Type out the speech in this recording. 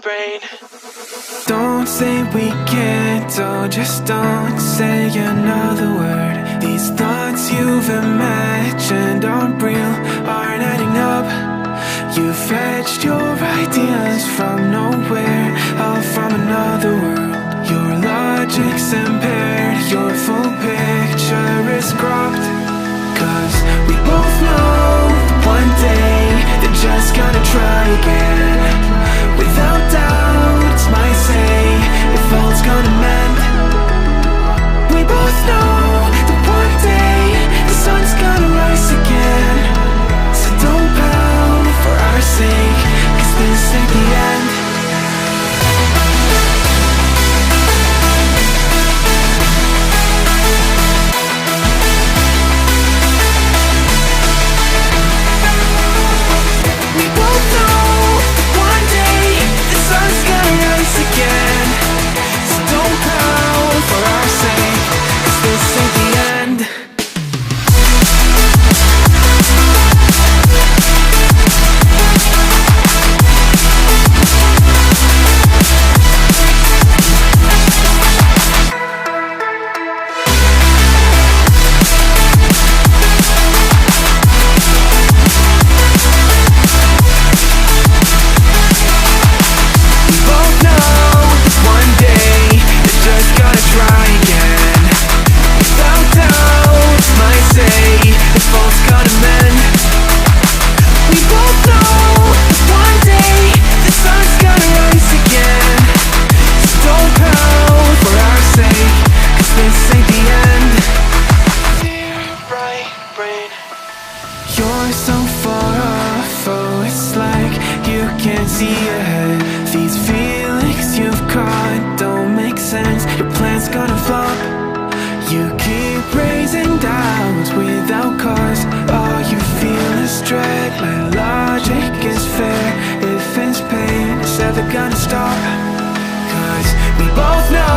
brain. Don't say we can't, oh, just don't say another word. These thoughts you've imagined aren't real, aren't adding up. You fetched your ideas from nowhere, all from another world. Your logic's impaired, your full picture is cropped. Cause we both know one day they're just gonna try again. Without doubt, it's my say if all's gonna mend. We both know that one day the sun's gonna rise again. So don't pout for our sake, cause this ain't the end. You're so far off, oh, it's like you can't see ahead. These feelings you've caught don't make sense, your plan's gonna flop. You keep raising doubts without cause, all you feel is dread. My logic is fair, if it's pain, it's never gonna stop. Cause we both know